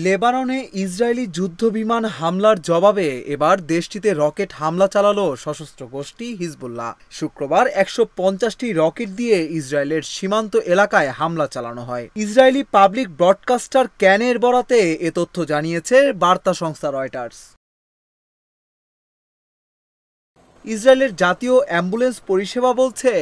লেবাননে ইসরায়েলি যুদ্ধবিমান হামলার জবাবে এবার দেশটিতে রকেট হামলা চালালো সশস্ত্র গোষ্ঠী হিজবুল্লাহ। শুক্রবার ১৫০টি রকেট দিয়ে ইসরায়েলের সীমান্ত এলাকায় হামলা চালানো হয়। ইসরায়েলি পাবলিক ব্রডকাস্টার ক্যানের বরাতে এ তথ্য জানিয়েছে বার্তা সংস্থা রয়টার্স। ইসরায়েলের জাতীয় অ্যাম্বুলেন্স পরিষেবা বলছে,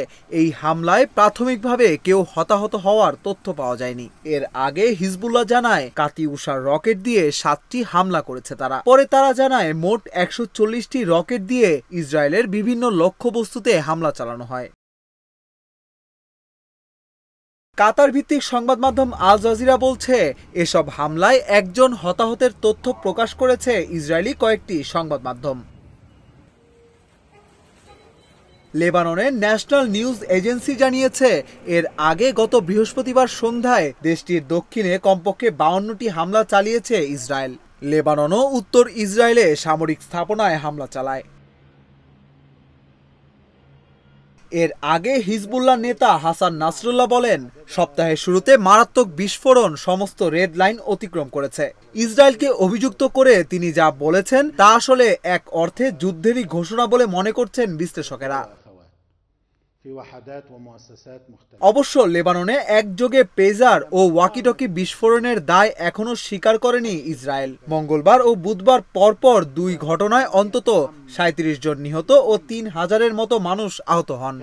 এই হামলায় প্রাথমিকভাবে কেউ হতাহত হওয়ার তথ্য পাওয়া যায়নি। এর আগে হিজবুল্লাহ জানায় কাতিউষার রকেট দিয়ে ৭টি হামলা করেছে তারা। পরে তারা জানায় মোট ১৪০টি রকেট দিয়ে ইসরায়েলের বিভিন্ন লক্ষ্যবস্তুতে হামলা চালানো হয়। কাতার ভিত্তিক সংবাদ মাধ্যম আল জাজিরা বলছে, এসব হামলায় একজন হতাহতের তথ্য প্রকাশ করেছে ইসরায়েলি কয়েকটি সংবাদ মাধ্যম। লেবাননের ন্যাশনাল নিউজ এজেন্সি জানিয়েছে, এর আগে গত বৃহস্পতিবার সন্ধ্যায় দেশটির দক্ষিণে কমপক্ষে ৫২টি হামলা চালিয়েছে ইসরায়েল। লেবাননও উত্তর ইসরায়েলে সামরিক স্থাপনায় হামলা চালায়। এর আগে হিজবুল্লাহ নেতা হাসান নাসরুল্লাহ বলেন, সপ্তাহের শুরুতে মারাত্মক বিস্ফোরণ সমস্ত রেড লাইন অতিক্রম করেছে। ইসরায়েলকে অভিযুক্ত করে তিনি যা বলেছেন তা আসলে এক অর্থে যুদ্ধেরই ঘোষণা বলে মনে করছেন বিশ্লেষকেরা। অবশ্য লেবাননে একযোগে পেজার ও ওয়াকিটকি বিস্ফোরণের দায় এখনো স্বীকার করেনি ইসরায়েল। মঙ্গলবার ও বুধবার পরপর দুই ঘটনায় অন্তত ৩৭ জন নিহত ও ৩,০০০-এর মতো মানুষ আহত হন।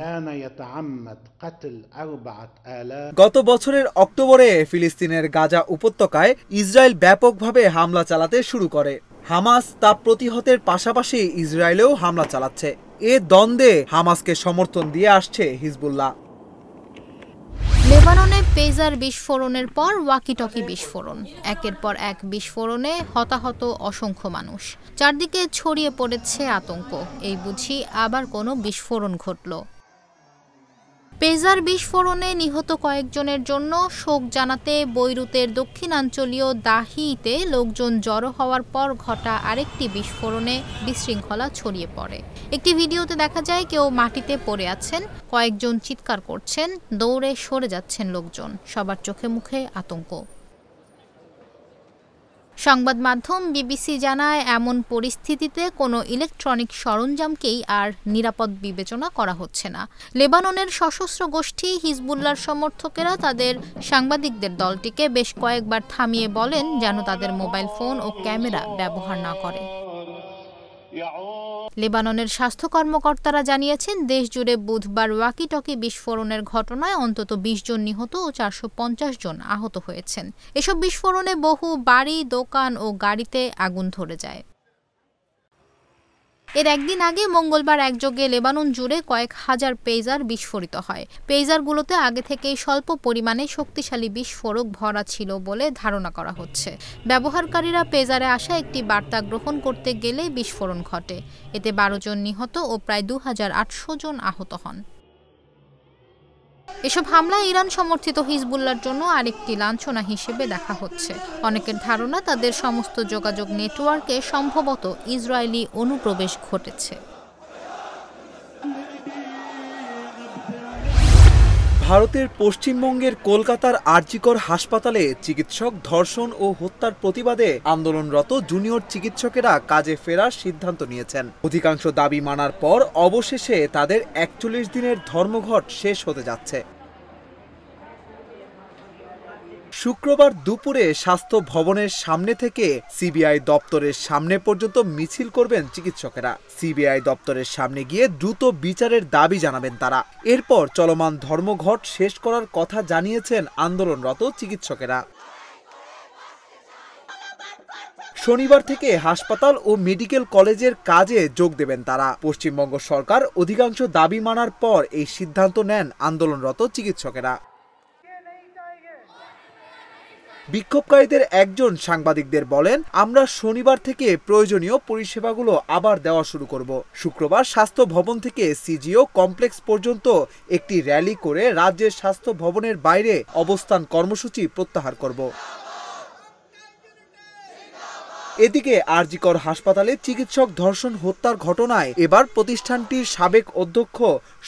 গত বছরের অক্টোবরে ফিলিস্তিনের গাজা উপত্যকায় ইসরায়েল ব্যাপকভাবে হামলা চালাতে শুরু করে। হামাস তা প্রতিহতের পাশাপাশি ইসরায়েলেও হামলা চালাচ্ছে। এ দ্বন্দ্বে হামাসকে সমর্থন দিয়ে আসছে হিজবুল্লাহ। লেবাননে পেজার বিস্ফোরণের পর ওয়াকিটকি বিস্ফোরণ, একের পর এক বিস্ফোরণে হতাহত অসংখ্য মানুষ। চারদিকে ছড়িয়ে পড়েছে আতঙ্ক, এই বুঝি আবার কোনো বিস্ফোরণ ঘটল। পেজার বিস্ফোরণে নিহত কয়েকজনের জন্য শোক জানাতে বৈরুতের দক্ষিণাঞ্চলীয় দাহিতে লোকজন জড়ো হওয়ার পর ঘটা আরেকটি বিস্ফোরণে বিশৃঙ্খলা ছড়িয়ে পড়ে। একটি ভিডিওতে দেখা যায় কেউ মাটিতে পড়ে আছেন, কয়েকজন চিৎকার করছেন, দৌড়ে সরে যাচ্ছেন লোকজন। সবার চোখে মুখে আতঙ্ক। সংবাদ মাধ্যম বিবিসি জানায়, এমন পরিস্থিতিতে কোনো ইলেকট্রনিক সরঞ্জামকেই আর নিরাপদ বিবেচনা করা হচ্ছে না। লেবাননের সশস্ত্র গোষ্ঠী হিজবুল্লাহর সমর্থকেরা তাদের সাংবাদিকদের দলটিকে বেশ কয়েকবার থামিয়ে বলেন যেন তাদের মোবাইল ফোন ও ক্যামেরা ব্যবহার না করে। লেবাননের স্বাস্থ্য কর্মকর্তারা জানিয়েছেন, দেশ জুড়ে বুধবার ওয়াকিটকি বিস্ফোরণের ঘটনায় অন্তত ২০ জন নিহত ও ৪৫০ জন আহত হয়েছেন। এসব বিস্ফোরণে বহু বাড়ি, দোকান ও গাড়িতে আগুন ধরে যায়। এর একদিন আগে মঙ্গলবার একযোগে লেবানন জুড়ে কয়েক হাজার পেজার বিস্ফোরিত হয়। পেজারগুলোতে আগে থেকেই স্বল্প পরিমাণে শক্তিশালী বিস্ফোরক ভরা ছিল বলে ধারণা করা হচ্ছে। ব্যবহারকারীরা পেজারে আসা একটি বার্তা গ্রহণ করতে গেলে বিস্ফোরণ ঘটে। এতে ১২ জন নিহত ও প্রায় ২৮০০ জন আহত হন। এসব হামলা ইরান সমর্থিত হিজবুল্লাহর জন্য আরেকটি লাঞ্ছনা হিসেবে দেখা হচ্ছে। অনেকের ধারণা তাদের সমস্ত যোগাযোগ নেটওয়ার্কে সম্ভবত ইসরায়েলি অনুপ্রবেশ ঘটেছে। ভারতের পশ্চিমবঙ্গের কলকাতার আরজিকর হাসপাতালে চিকিৎসক ধর্ষণ ও হত্যার প্রতিবাদে আন্দোলনরত জুনিয়র চিকিৎসকেরা কাজে ফেরার সিদ্ধান্ত নিয়েছেন। অধিকাংশ দাবি মানার পর অবশেষে তাদের ৪১ দিনের ধর্মঘট শেষ হতে যাচ্ছে। শুক্রবার দুপুরে স্বাস্থ্য ভবনের সামনে থেকে সিবিআই দপ্তরের সামনে পর্যন্ত মিছিল করবেন চিকিৎসকেরা। সিবিআই দপ্তরের সামনে গিয়ে দ্রুত বিচারের দাবি জানাবেন তারা। এরপর চলমান ধর্মঘট শেষ করার কথা জানিয়েছেন আন্দোলনরত চিকিৎসকেরা। শনিবার থেকে হাসপাতাল ও মেডিকেল কলেজের কাজে যোগ দেবেন তারা। পশ্চিমবঙ্গ সরকার অধিকাংশ দাবি মানার পর এই সিদ্ধান্ত নেন আন্দোলনরত চিকিৎসকেরা। বিক্ষোভকারীদের একজন সাংবাদিকদের বলেন, আমরা শনিবার থেকে প্রয়োজনীয় পরিষেবাগুলো আবার দেওয়া শুরু করব। শুক্রবার স্বাস্থ্য ভবন থেকে সিজিও কমপ্লেক্স পর্যন্ত একটি র্যালি করে রাজ্যের স্বাস্থ্য ভবনের বাইরে অবস্থান কর্মসূচি প্রত্যাহার করব। এদিকে আরজিকর হাসপাতালে চিকিৎসক ধর্ষণ হত্যার ঘটনায় এবার প্রতিষ্ঠানটির সাবেক অধ্যক্ষ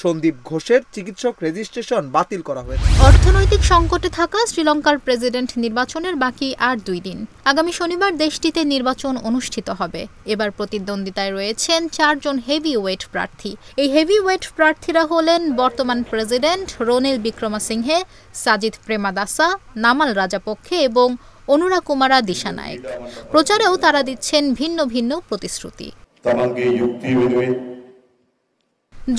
সন্দীপ ঘোষের চিকিৎসক রেজিস্ট্রেশন বাতিল করা হয়েছে। অর্থনৈতিক সংকটে থাকা শ্রীলঙ্কার প্রেসিডেন্ট নির্বাচনের বাকি আর 2 দিন। আগামী শনিবার দেশটিতে নির্বাচন অনুষ্ঠিত হবে। এবার প্রতিদ্বন্দ্বিতায় রয়েছেন 4 জন হেভিওয়েট প্রার্থী। এই হেভিওয়েট প্রার্থীরা হলেন বর্তমান প্রেসিডেন্ট রনিল বিক্রমাসিংহে, সাজিদ প্রেমাদাসা, নামাল রাজাপক্ষে এবং অনুরা কুমারা দিশানায়েক। প্রচারেও তারা দিচ্ছেন ভিন্ন ভিন্ন প্রতিশ্রুতি।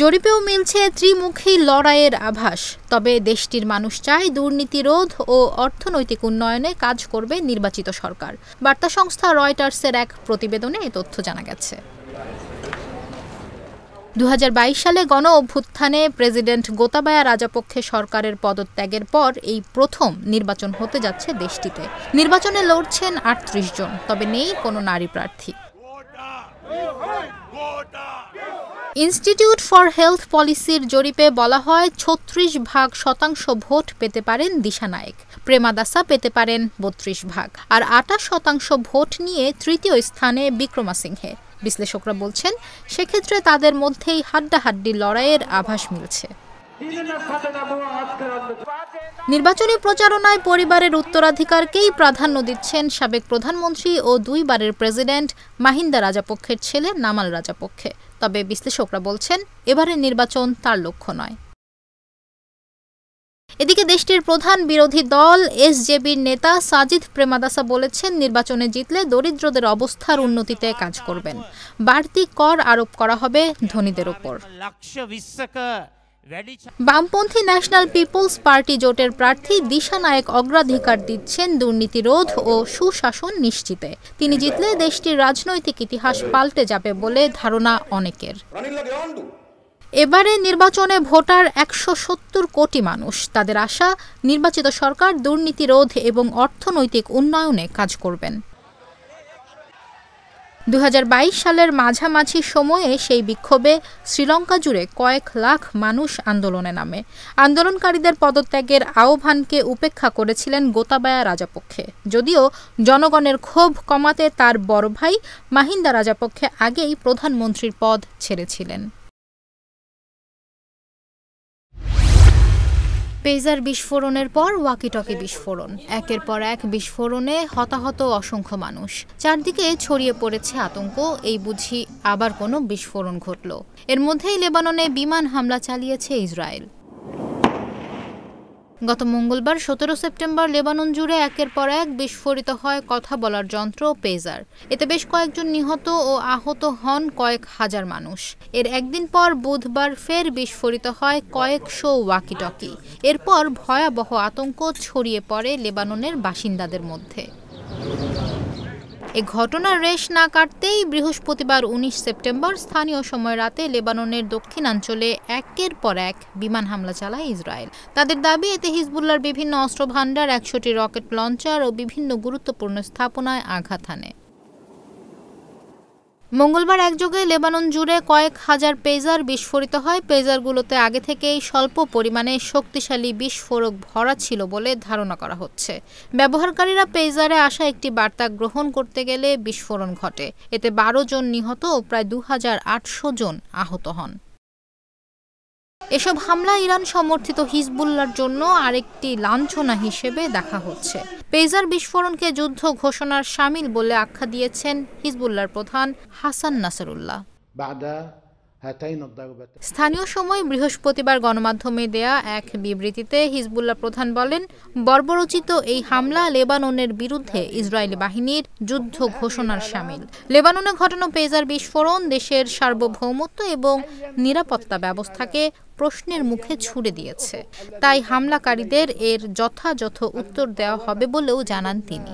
জরিপেও মিলছে ত্রিমুখী লড়াইয়ের আভাস। তবে দেশটির মানুষ চায় দুর্নীতি রোধ ও অর্থনৈতিক উন্নয়নে কাজ করবে নির্বাচিত সরকার। বার্তা সংস্থা রয়টার্সের এক প্রতিবেদনে এ তথ্য জানা গেছে। 2022 সালে গণ অভ্যুত্থানে প্রেসিডেন্ট গোতাবায়া রাজাপক্ষে সরকারের পদত্যাগের পর এই প্রথম নির্বাচন হতে যাচ্ছে দেশটিতে। নির্বাচনে লড়ছেন 38 জন, তবে নেই কোনো নারী প্রার্থী। ইনস্টিটিউট ফর হেলথ পলিসির জরিপে বলা হয় 36% ভোট পেতে পারেন দিশানায়েক, প্রেমাদাসা পেতে পারেন 32%, আর 28% ভোট নিয়ে তৃতীয় স্থানে বিক্রমাসিংহে। বিশ্লেষকরা বলছেন সেক্ষেত্রে তাদের মধ্যেই হাড্ডাহাড্ডি লড়াইয়ের আভাস মিলছে। নির্বাচনী প্রচারণায় পরিবারের উত্তরাধিকারকেই প্রাধান্য দিচ্ছেন সাবেক প্রধানমন্ত্রী ও 2 বারের প্রেসিডেন্ট মাহিন্দা রাজাপক্ষের ছেলে নামাল রাজাপক্ষে। তবে বিশ্লেষকরা বলছেন এবারের নির্বাচন তার লক্ষ্য নয়। এদিকে দেশটির প্রধান বিরোধী দল এসজেবির নেতা সাজিদ প্রেমাদাসা বলেছেন নির্বাচনে জিতলে দরিদ্রদের অবস্থার উন্নতিতে কাজ করবেন। বাড়তি কর আরোপ করা হবে ধনীদের ওপর। বামপন্থী ন্যাশনাল পিপলস পার্টি জোটের প্রার্থী দিশানায়েক অগ্রাধিকার দিচ্ছেন দুর্নীতি রোধ ও সুশাসন নিশ্চিতে। তিনি জিতলে দেশটির রাজনৈতিক ইতিহাস পাল্টে যাবে বলে ধারণা অনেকের। এবারে নির্বাচনে ভোটার 170 কোটি মানুষ। তাদের আশা নির্বাচিত সরকার দুর্নীতি রোধ এবং অর্থনৈতিক উন্নয়নে কাজ করবেন। 2022 সালের মাঝামাঝি সময়ে সেই বিক্ষোভে শ্রীলঙ্কা জুড়ে কয়েক লাখ মানুষ আন্দোলনে নামে। আন্দোলনকারীদের পদত্যাগের আহ্বানকে উপেক্ষা করেছিলেন গোতাবায়া রাজাপক্ষে। যদিও জনগণের ক্ষোভ কমাতে তার বড় ভাই মাহিন্দা রাজাপক্ষে আগেই প্রধানমন্ত্রীর পদ ছেড়েছিলেন। পেজার বিস্ফোরণের পর ওয়াকিটকি বিস্ফোরণ, একের পর এক বিস্ফোরণে হতাহত অসংখ্য মানুষ। চারদিকে ছড়িয়ে পড়েছে আতঙ্ক, এই বুঝি আবার কোনো বিস্ফোরণ ঘটল। এর মধ্যেই লেবাননে বিমান হামলা চালিয়েছে ইসরায়েল। গত মঙ্গলবার 17 সেপ্টেম্বর লেবানন জুড়ে একের পর এক বিস্ফোরিত হয় কথা বলার যন্ত্র পেজার। এতে বেশ কয়েকজন নিহত ও আহত হন কয়েক হাজার মানুষ। এর একদিন পর বুধবার ফের বিস্ফোরিত হয় কয়েকশো ওয়াকিটকি। এরপর ভয়াবহ আতঙ্ক ছড়িয়ে পড়ে লেবাননের বাসিন্দাদের মধ্যে। এ ঘটনার রেশ না কাটতেই বৃহস্পতিবার 19 সেপ্টেম্বর স্থানীয় সময় রাতে লেবাননের দক্ষিণাঞ্চলে একের পর এক বিমান হামলা চালায় ইসরায়েল। তাদের দাবি এতে হিজবুল্লাহর বিভিন্ন অস্ত্রভান্ডার, 100টি রকেট লঞ্চার ও বিভিন্ন গুরুত্বপূর্ণ স্থাপনায় আঘাত হানে। মঙ্গলবার একযোগে লেবানন জুড়ে কয়েক হাজার পেজার বিস্ফোরিত হয়। পেজারগুলোতে আগে থেকেই স্বল্প পরিমাণে শক্তিশালী বিস্ফোরক ভরা ছিল বলে ধারণা করা হচ্ছে। ব্যবহারকারীরা পেজারে আসা একটি বার্তা গ্রহণ করতে গেলে বিস্ফোরণ ঘটে। এতে 12 জন নিহত ও প্রায় 2800 জন আহত হন। এসব হামলা ইরান সমর্থিত হিজবুল্লাহর জন্য আরেকটি লাঞ্ছনা হিসেবে দেখা হচ্ছে। পেজার বিস্ফোরণকে যুদ্ধ ঘোষণার শামিল বলে আখ্যা দিয়েছেন হিজবুল্লাহর প্রধান হাসান নাসরুল্লাহ। স্থানীয় সময় বৃহস্পতিবার গণমাধ্যমে দেয়া এক বিবৃতিতে হিজবুল্লাহ প্রধান বলেন, বর্বরোচিত এই হামলা লেবাননের বিরুদ্ধে ইসরায়েলি বাহিনীর যুদ্ধ ঘোষণার শামিল। লেবাননে ঘটানো পেজার বিস্ফোরণ দেশের সার্বভৌমত্ব এবং নিরাপত্তা ব্যবস্থাকে প্রশ্নের মুখে ছুড়ে দিয়েছে। তাই হামলাকারীদের এর যথাযথ উত্তর দেওয়া হবে বলেও জানান তিনি।